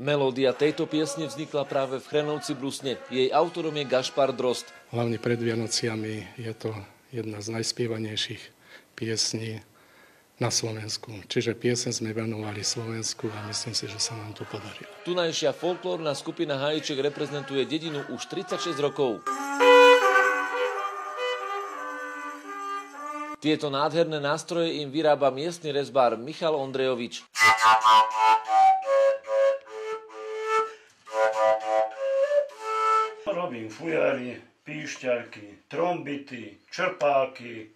Melódia tejto piesne vznikla práve v Chrenovci Brusne. Jej autorom je Gašpar Drozd. Hlavne pred Vianociami je to jedna z najspievanejších piesní na Slovensku. Čiže pieseň sme venovali Slovensku a myslím si, že sa nám to podarilo. Tunajšia folklórna skupina Hájiček reprezentuje dedinu už 36 rokov. Tieto nádherné nástroje im vyrába miestny rezbár Michal Ondrejovič. Robím fujary, píšťalky, trombity, črpáky,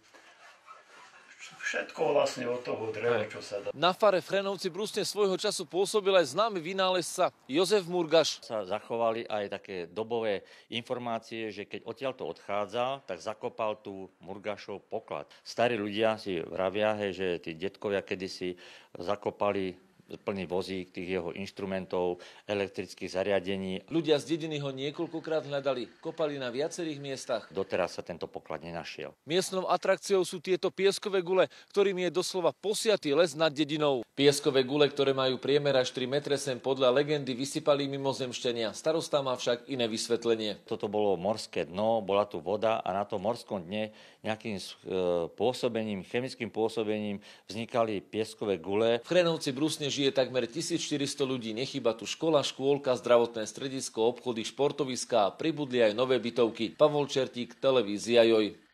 všetko vlastne od toho dreva, čo sa dá. Na fare v Chrenovci Brusne svojho času pôsobil aj známy vynálezca Jozef Murgaš. Sa zachovali aj také dobové informácie, že keď odtiaľto odchádza, tak zakopal tu Murgašov poklad. Starí ľudia si vravia, že tí detkovia kedysi zakopali plný vozík tých jeho inštrumentov, elektrických zariadení. Ľudia z dediny ho niekoľkokrát hľadali, kopali na viacerých miestach. Doteraz sa tento poklad nenašiel. Miestnou atrakciou sú tieto pieskové gule, ktorým je doslova posiatý les nad dedinou. Pieskové gule, ktoré majú priemer až 3 metre, sem podľa legendy vysypali mimozemšťania. Starosta má však iné vysvetlenie. Toto bolo morské dno, bola tu voda a na tom morskom dne nejakým pôsobením, chemickým pôsobením vznikali pieskové gule. V Chrenovci Brusne žije takmer 1400 ľudí. Nechýba tu škola, škôlka, zdravotné stredisko, obchody, športoviská a pribudli aj nové bytovky. Pavol Čertík, televízia Joj.